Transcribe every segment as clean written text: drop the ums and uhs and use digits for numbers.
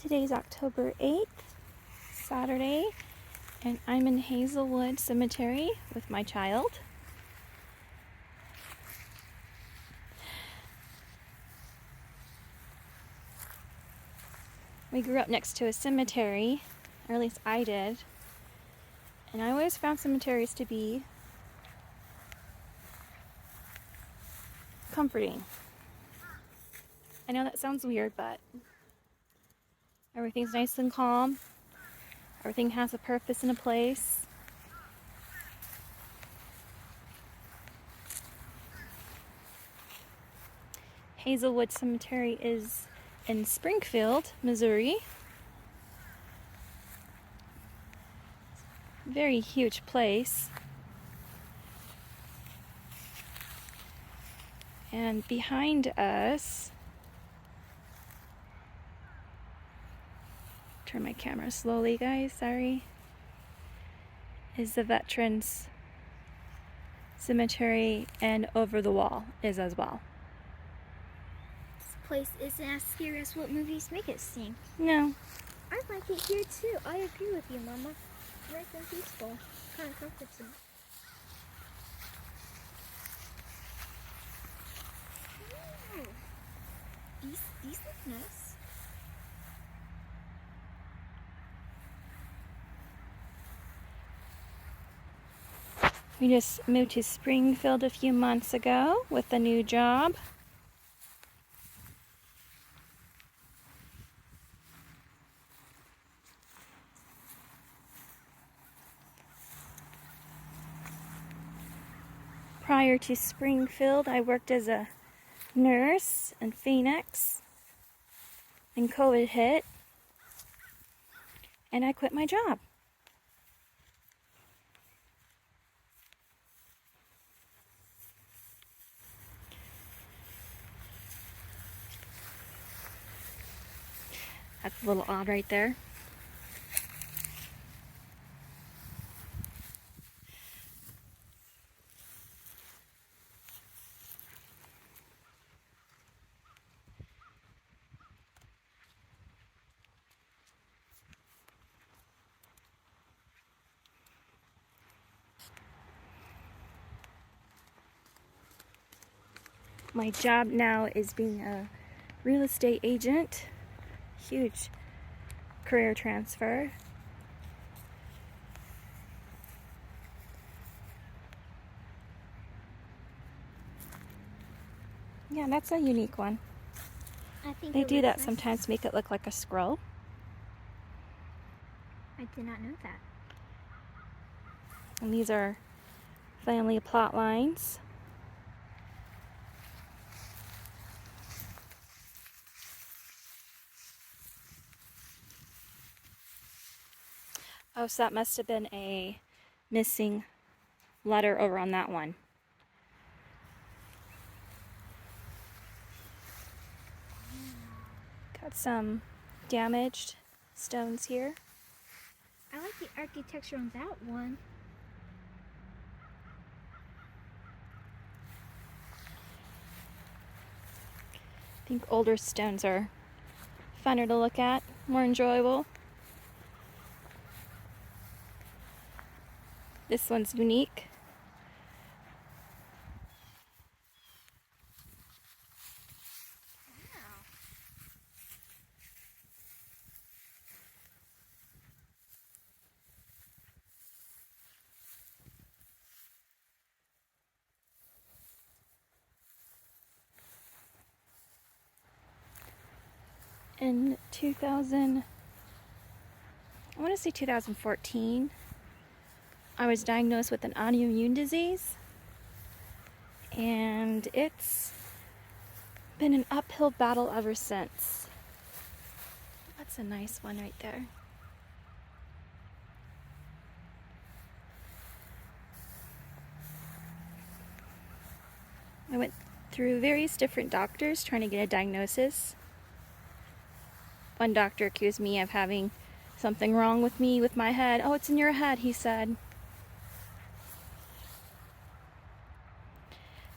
Today's October 8th, Saturday, and I'm in Hazelwood Cemetery with my child. We grew up next to a cemetery, or at least I did, and I always found cemeteries to be comforting. I know that sounds weird, but everything's nice and calm. Everything has a purpose and a place. Hazelwood Cemetery is in Springfield, Missouri. Very huge place. And behind us, turn my camera slowly, guys, sorry, is the Veterans Cemetery, and over the wall is as well. This place isn't as scary as what movies make it seem. No. I like it here too. I agree with you, Mama. Nice and peaceful. Kind of comforting. Ooh. These look nice. We just moved to Springfield a few months ago with a new job. Prior to Springfield, I worked as a nurse in Phoenix, and COVID hit, and I quit my job. That's a little odd right there. My job now is being a real estate agent. Huge career transfer. Yeah, that's a unique one. I think They do that nice. sometimes, make it look like a scroll. I did not know that. And these are family plot lines. Oh, so that must have been a missing letter over on that one. Got some damaged stones here. I like the architecture on that one. I think older stones are funner to look at, more enjoyable. This one's unique. Wow. In 2014, I was diagnosed with an autoimmune disease, and it's been an uphill battle ever since. That's a nice one right there. I went through various different doctors trying to get a diagnosis. One doctor accused me of having something wrong with me with my head. Oh, it's in your head, he said.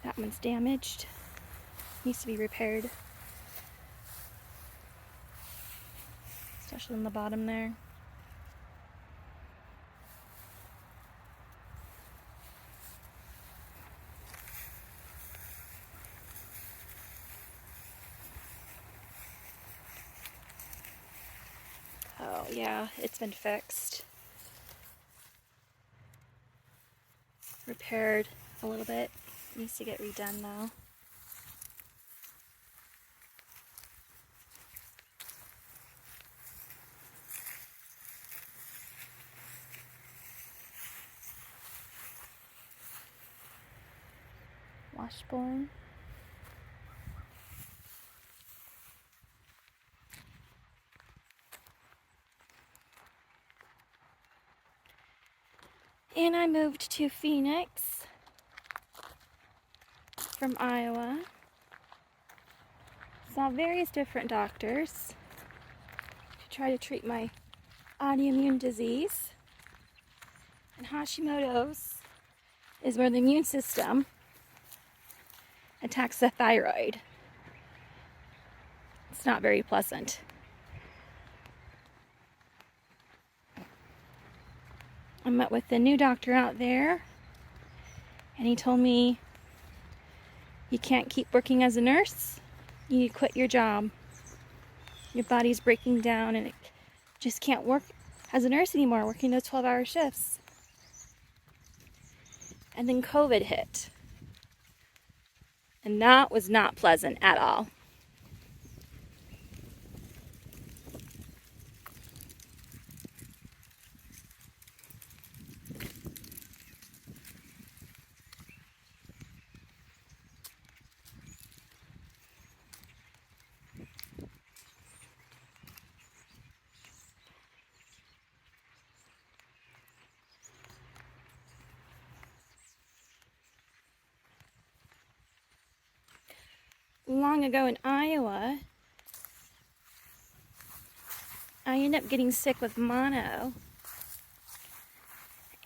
That one's damaged. Needs to be repaired. especially on the bottom there. Oh yeah, it's been fixed. Repaired a little bit. Needs to get redone though. Washboard. And I moved to Phoenix from Iowa. Saw various different doctors to try to treat my autoimmune disease. And Hashimoto's is where the immune system attacks the thyroid. It's not very pleasant. I met with the new doctor out there, and he told me you can't keep working as a nurse. You need to quit your job. Your body's breaking down and it just can't work as a nurse anymore, working those 12-hour shifts. And then COVID hit. And that was not pleasant at all. Long ago in Iowa, I ended up getting sick with mono.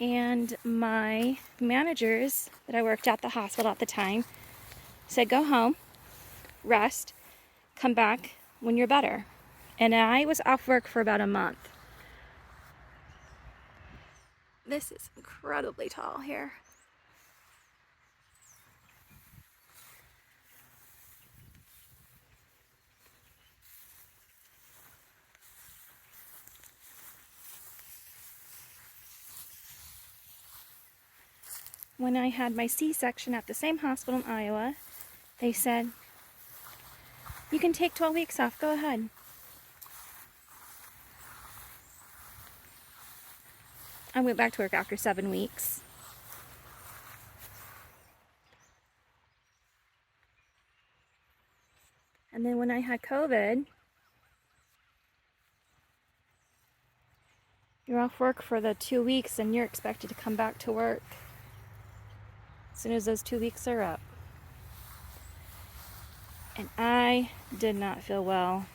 And my managers that I worked at the hospital at the time said, go home, rest, come back when you're better. And I was off work for about a month. This is incredibly tall here. When I had my C-section at the same hospital in Iowa, they said, you can take 12 weeks off, go ahead. I went back to work after 7 weeks. And then when I had COVID, you're off work for the 2 weeks and you're expected to come back to work as soon as those 2 weeks are up. And I did not feel well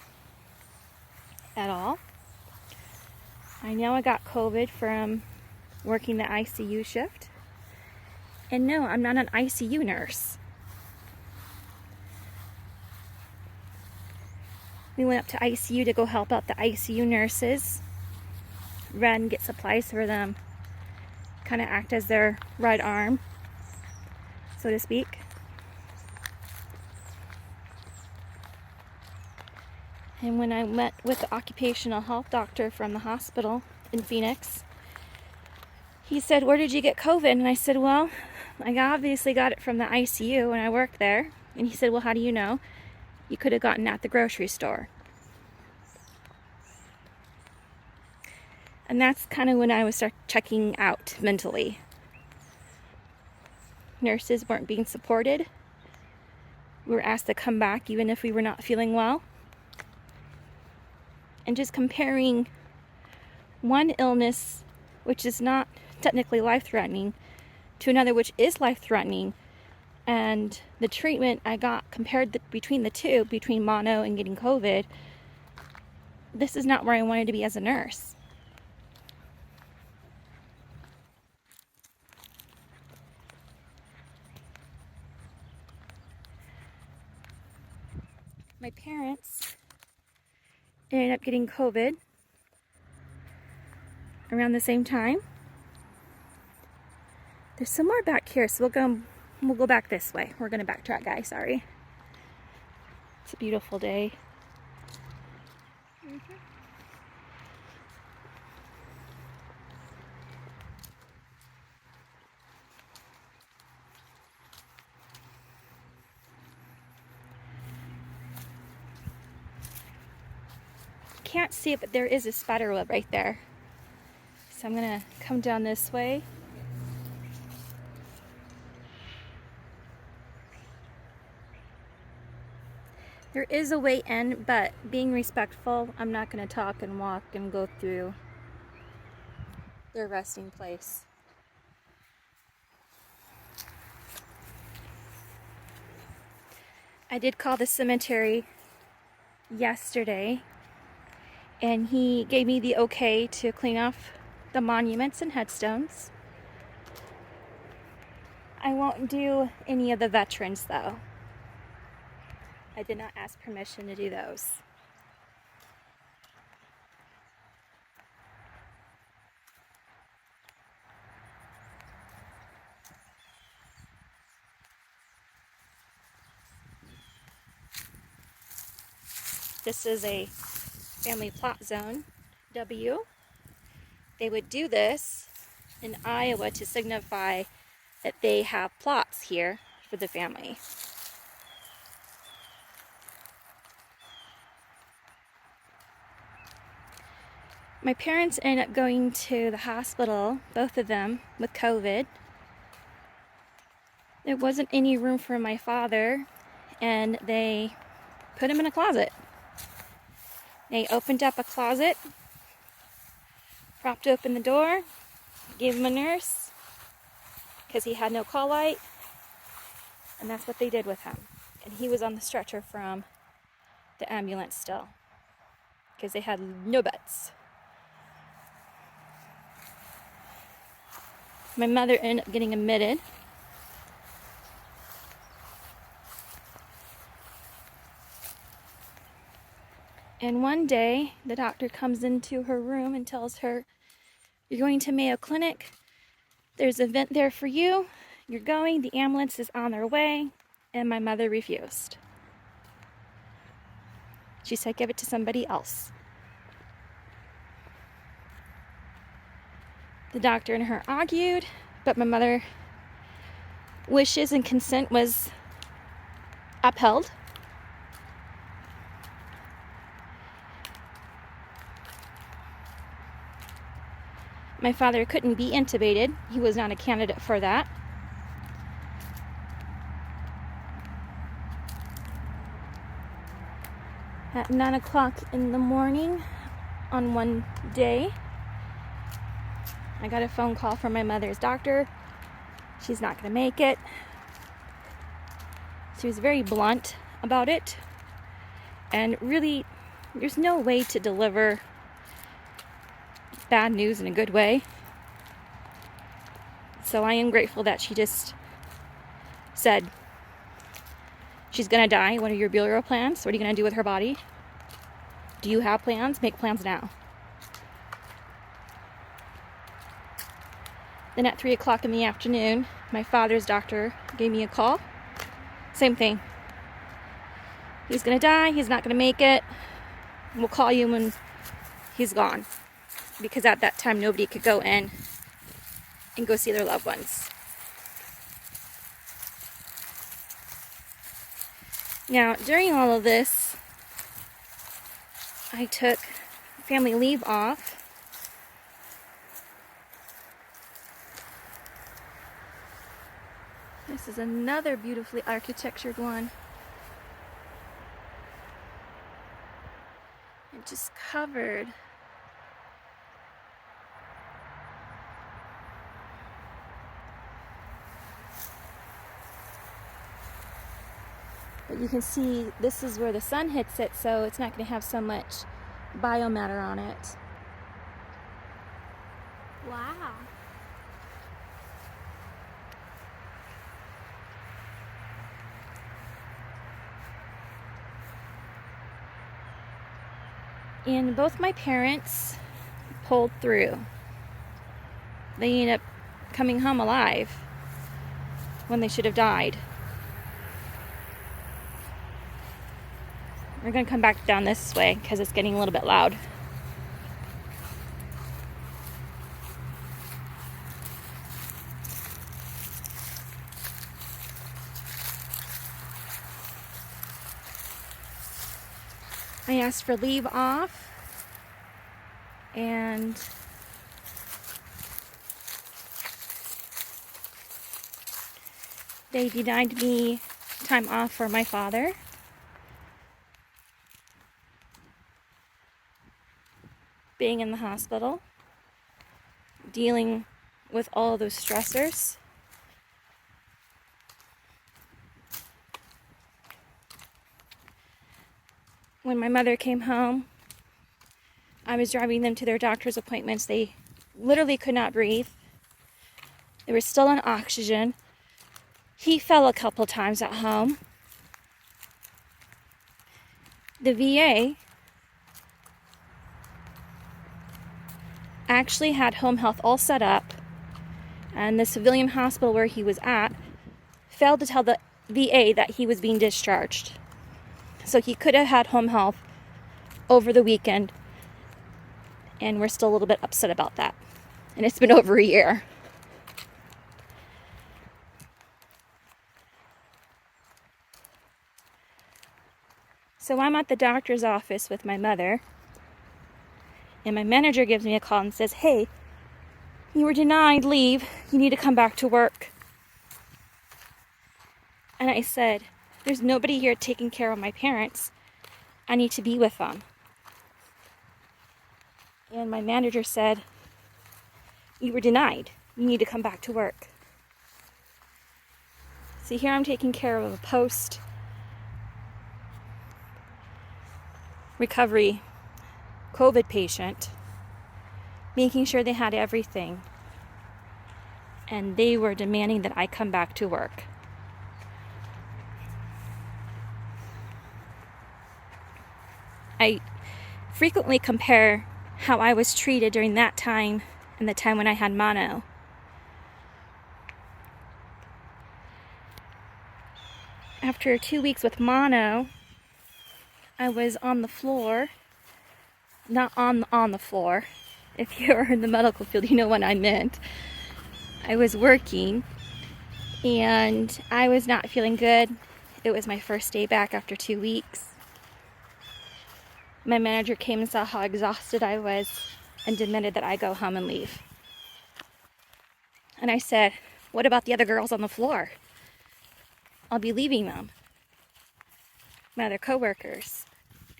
at all. I know I got COVID from working the ICU shift. And no, I'm not an ICU nurse. We went up to ICU to go help out the ICU nurses, run, get supplies for them, kind of act as their right arm, so to speak. And when I met with the occupational health doctor from the hospital in Phoenix, he said, where did you get COVID? And I said, well, I obviously got it from the ICU when I worked there. And he said, well, how do you know? You could have gotten it at the grocery store. And that's kind of when I was start checking out mentally. Nurses weren't being supported. We were asked to come back even if we were not feeling well. And just comparing one illness, which is not technically life-threatening, to another which is life-threatening, and the treatment I got compared between the two, between mono and getting COVID, this is not where I wanted to be as a nurse. My parents ended up getting COVID around the same time. There's some more back here, so we'll go back this way. We're gonna backtrack, guys, sorry. It's a beautiful day. Can't see it, but there is a spider web right there. So I'm gonna come down this way. There is a way in, but being respectful, I'm not gonna talk and walk and go through their resting place. I did call the cemetery yesterday, and he gave me the okay to clean off the monuments and headstones. I won't do any of the veterans though. I did not ask permission to do those. This is a family plot zone, W. They would do this in Iowa to signify that they have plots here for the family. My parents ended up going to the hospital, both of them, with COVID. There wasn't any room for my father, and they put him in a closet. They opened up a closet, propped open the door, gave him a nurse, because he had no call light, and that's what they did with him. And he was on the stretcher from the ambulance still, because they had no beds. My mother ended up getting admitted. And one day, the doctor comes into her room and tells her, "You're going to Mayo Clinic. There's a vent there for you. You're going. The ambulance is on their way." And my mother refused. She said, "Give it to somebody else." The doctor and her argued, but my mother's wishes and consent was upheld. My father couldn't be intubated. He was not a candidate for that. At 9 o'clock in the morning on one day, I got a phone call from my mother's doctor. She's not going to make it. She was very blunt about it. And really, there's no way to deliver bad news in a good way. So I am grateful that she just said, "She's going to die. What are your burial plans? What are you going to do with her body? Do you have plans? Make plans now." Then at 3 o'clock in the afternoon, my father's doctor gave me a call. Same thing. He's going to die. He's not going to make it. We'll call you when he's gone. Because at that time, nobody could go in and go see their loved ones. Now, during all of this, I took family leave off. This is another beautifully architectured one. And just covered. But you can see this is where the sun hits it, so it's not going to have so much biomatter on it. Wow. And both my parents pulled through. they end up coming home alive when they should have died. We're going to come back down this way because it's getting a little bit loud. I asked for leave off, and they denied me time off for my father. Being in the hospital, dealing with all those stressors. When my mother came home, I was driving them to their doctor's appointments. They literally could not breathe. They were still on oxygen. He fell a couple times at home. The VA actually had home health all set up, and the civilian hospital where he was at failed to tell the VA that he was being discharged. So he could have had home health over the weekend, and we're still a little bit upset about that. And it's been over a year. So I'm at the doctor's office with my mother, and my manager gives me a call and says, "Hey, you were denied leave. You need to come back to work." And I said, "There's nobody here taking care of my parents. I need to be with them." And my manager said, "You were denied. You need to come back to work." See, here I'm taking care of a post-recovery COVID patient, making sure they had everything. And they were demanding that I come back to work. I frequently compare how I was treated during that time and the time when I had mono. After 2 weeks with mono, I was on the floor. Not on the floor. If you're in the medical field, you know what I meant. I was working, and I was not feeling good. It was my first day back after 2 weeks. My manager came and saw how exhausted I was and demanded that I go home and leave. And I said, "What about the other girls on the floor? I'll be leaving them. My other coworkers."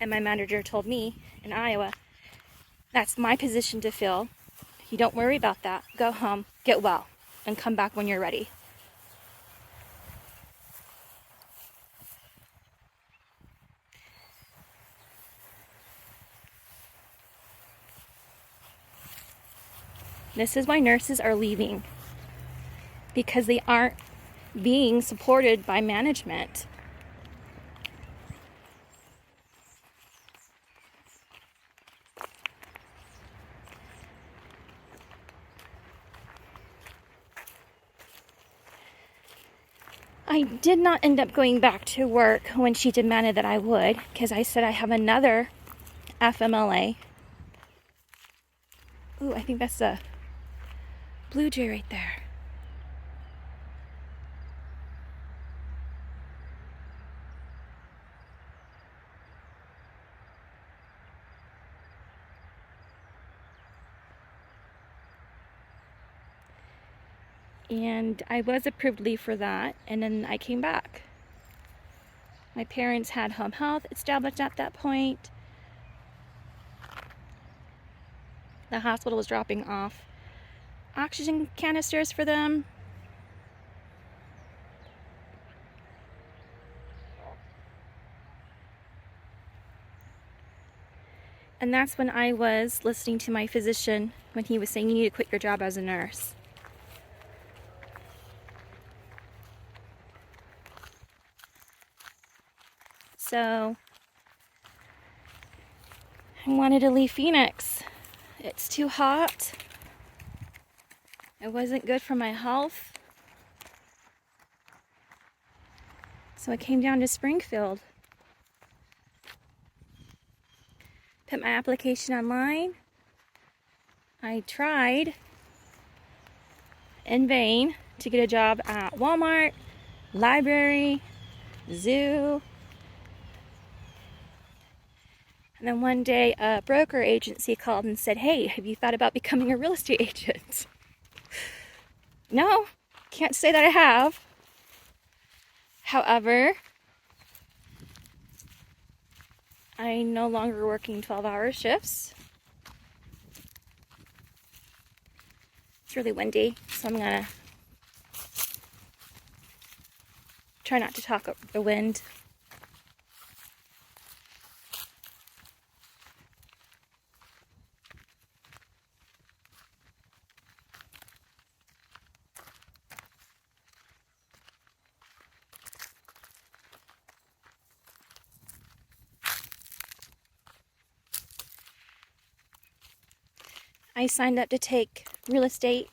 And my manager told me in Iowa, "That's my position to fill. You don't worry about that. Go home, get well, and come back when you're ready." This is why nurses are leaving, because they aren't being supported by management. I did not end up going back to work when she demanded that I would, because I said I have another FMLA. Ooh, I think that's a blue jay right there. And I was approved leave for that, and then I came back. My parents had home health established at that point. The hospital was dropping off oxygen canisters for them. And that's when I was listening to my physician when he was saying, "You need to quit your job as a nurse." So I wanted to leave Phoenix. It's too hot. It wasn't good for my health. So I came down to Springfield. Put my application online. I tried in vain to get a job at Walmart, library, zoo. And then one day a broker agency called and said, "Hey, have you thought about becoming a real estate agent?" No, can't say that I have. However, I'm no longer working 12-hour shifts. It's really windy, so I'm gonna try not to talk over the wind. I signed up to take real estate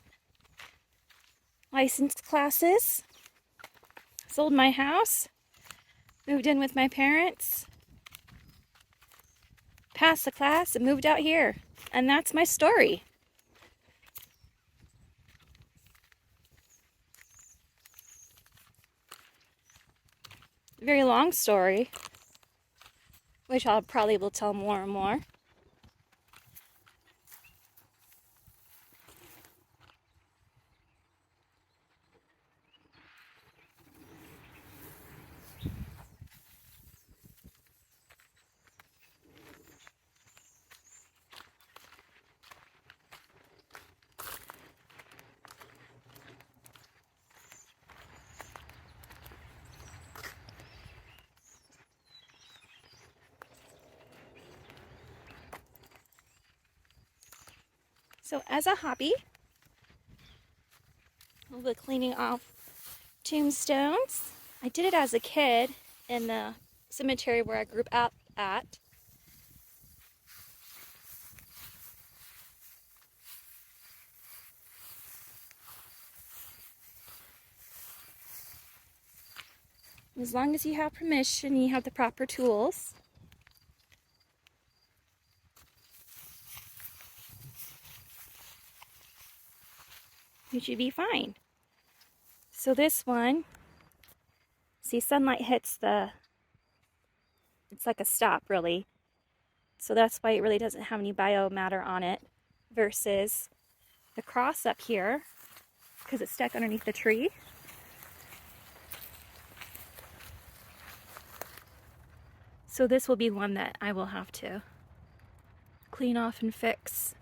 license classes, sold my house, moved in with my parents, passed the class, and moved out here. And that's my story. Very long story, which I'll probably will tell more and more. So as a hobby, I'll be cleaning off tombstones. I did it as a kid in the cemetery where I grew up at. As long as you have permission and you have the proper tools, you should be fine. So this one, see, sunlight hits it's like a stop really. So that's why it really doesn't have any biomatter on it versus the cross up here because it's stuck underneath the tree. So this will be one that I will have to clean off and fix.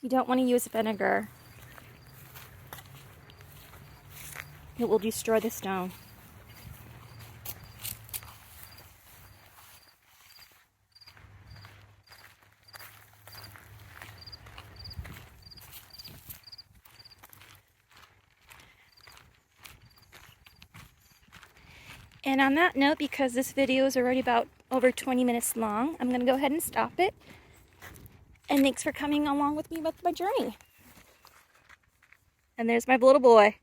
You don't want to use vinegar. It will destroy the stone. And on that note, because this video is already about over 20 minutes long, I'm going to go ahead and stop it. And thanks for coming along with me with my journey. And there's my little boy.